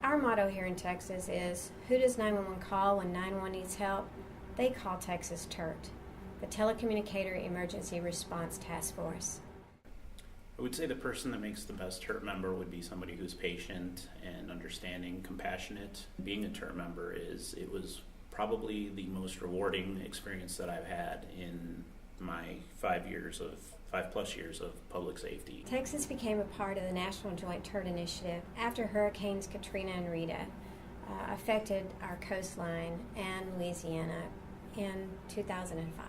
Our motto here in Texas is, who does 911 call when 911 needs help? They call Tx-Tert, the Telecommunicator Emergency Response Task Force. I would say the person that makes the best TERT member would be somebody who's patient and understanding, compassionate. Being a TERT member it was probably the most rewarding experience that I've had in my 5+ years of public safety. Texas became a part of the National Joint TERT Initiative after Hurricanes Katrina and Rita affected our coastline and Louisiana in 2005.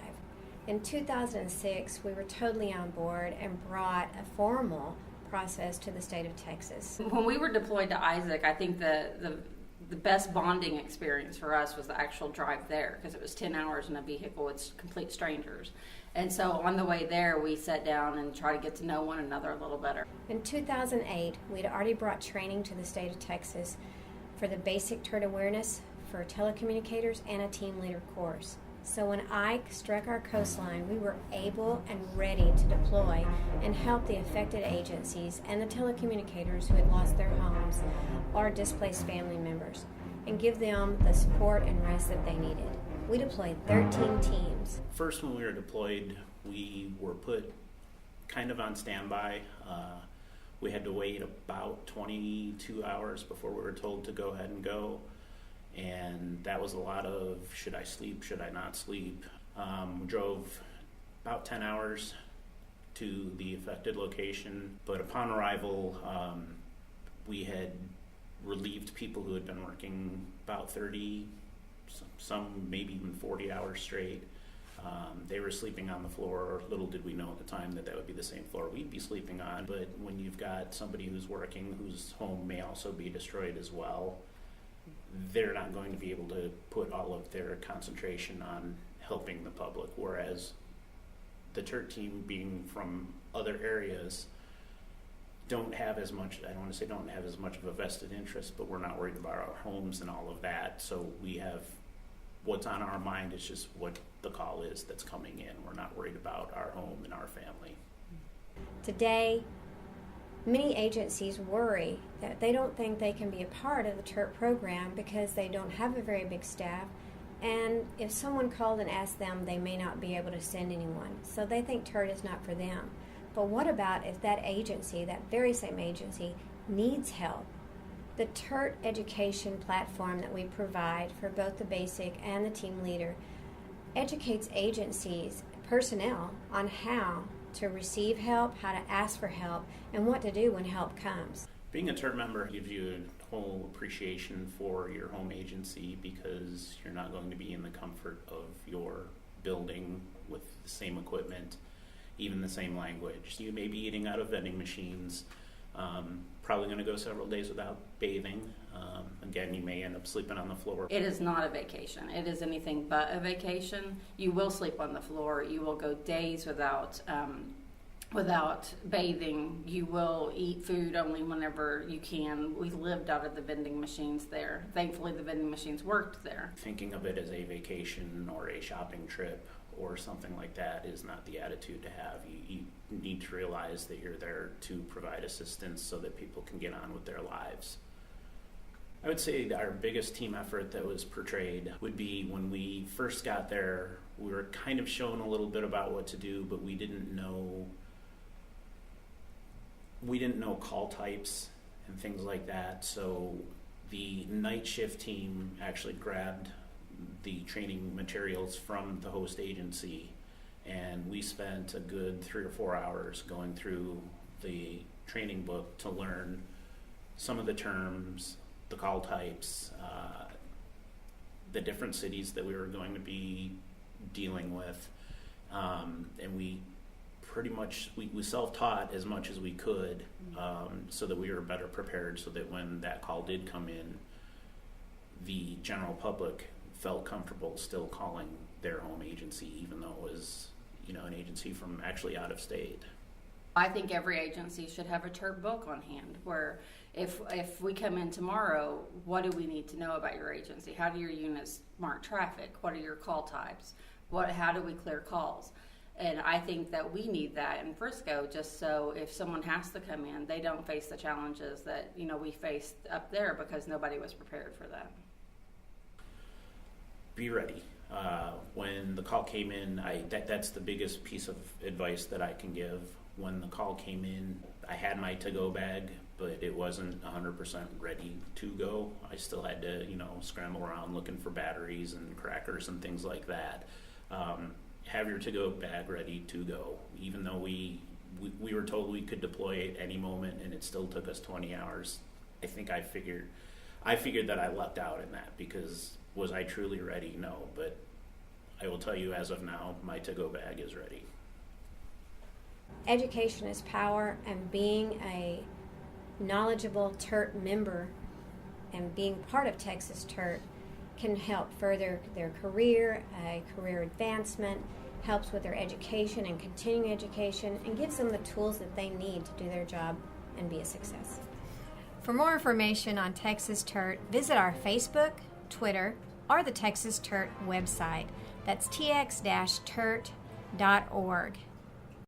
In 2006, we were totally on board and brought a formal process to the state of Texas. When we were deployed to Isaac, I think the best bonding experience for us was the actual drive there, because it was 10 hours in a vehicle with complete strangers. And so on the way there, we sat down and tried to get to know one another a little better. In 2008, we'd already brought training to the state of Texas for the basic TERT awareness for telecommunicators and a team leader course. So when Ike struck our coastline, we were able and ready to deploy and help the affected agencies and the telecommunicators who had lost their homes or displaced family members and give them the support and rest that they needed. We deployed 13 teams. First, when we were deployed, we were put kind of on standby. We had to wait about 22 hours before we were told to go ahead and go. And that was a lot of, should I sleep, should I not sleep? Drove about 10 hours to the affected location, but upon arrival, we had relieved people who had been working about 30, some maybe even 40 hours straight. They were sleeping on the floor. Little did we know at the time that would be the same floor we'd be sleeping on, but when you've got somebody who's working whose home may also be destroyed as well, they're not going to be able to put all of their concentration on helping the public, whereas the TERT team, being from other areas, don't have as much, I don't want to say don't have as much of a vested interest, but we're not worried about our homes and all of that. So we have, what's on our mind is just what the call is that's coming in. We're not worried about our home and our family. Today, many agencies worry that they don't think they can be a part of the TERT program because they don't have a very big staff, and if someone called and asked them, they may not be able to send anyone. So they think TERT is not for them. But what about if that agency, that very same agency, needs help? The TERT education platform that we provide for both the basic and the team leader educates agencies, personnel, on how to receive help, how to ask for help, and what to do when help comes. Being a TERT member gives you a whole appreciation for your home agency, because you're not going to be in the comfort of your building with the same equipment, even the same language. You may be eating out of vending machines, probably going to go several days without bathing. Again, you may end up sleeping on the floor. It is not a vacation. It is anything but a vacation. You will sleep on the floor. You will go days without bathing. You will eat food only whenever you can. We lived out of the vending machines there. Thankfully, the vending machines worked there. Thinking of it as a vacation or a shopping trip or something like that is not the attitude to have. You need to realize that you're there to provide assistance so that people can get on with their lives. I would say our biggest team effort that was portrayed would be when we first got there. We were kind of shown a little bit about what to do, but we didn't know call types and things like that. So the night shift team actually grabbed the training materials from the host agency, and we spent a good 3 or 4 hours going through the training book to learn some of the terms, the call types, the different cities that we were going to be dealing with, and we pretty much we self-taught as much as we could, so that we were better prepared, so that when that call did come in, the general public felt comfortable still calling their home agency, even though it was, an agency from actually out of state. I think every agency should have a TERT book on hand, where if we come in tomorrow, what do we need to know about your agency? How do your units mark traffic? What are your call types? How do we clear calls? And I think that we need that in Frisco, just so if someone has to come in, they don't face the challenges that, you know, we faced up there because nobody was prepared for that. Be ready. When the call came in, that's the biggest piece of advice that I can give. When the call came in, I had my to-go bag, but it wasn't 100% ready to go. I still had to, you know, scramble around looking for batteries and crackers and things like that. Have your to-go bag ready to go. Even though we were told we could deploy at any moment, and it still took us 20 hours. I think I figured that I lucked out in that, because was I truly ready? No, but I will tell you, as of now, my to-go bag is ready. Education is power, and being a knowledgeable TERT member and being part of Texas-Tert can help further their career advancement, helps with their education and continuing education, and gives them the tools that they need to do their job and be a success. For more information on Texas-Tert, visit our Facebook, Twitter, or the Texas-Tert website. That's tx-tert.org.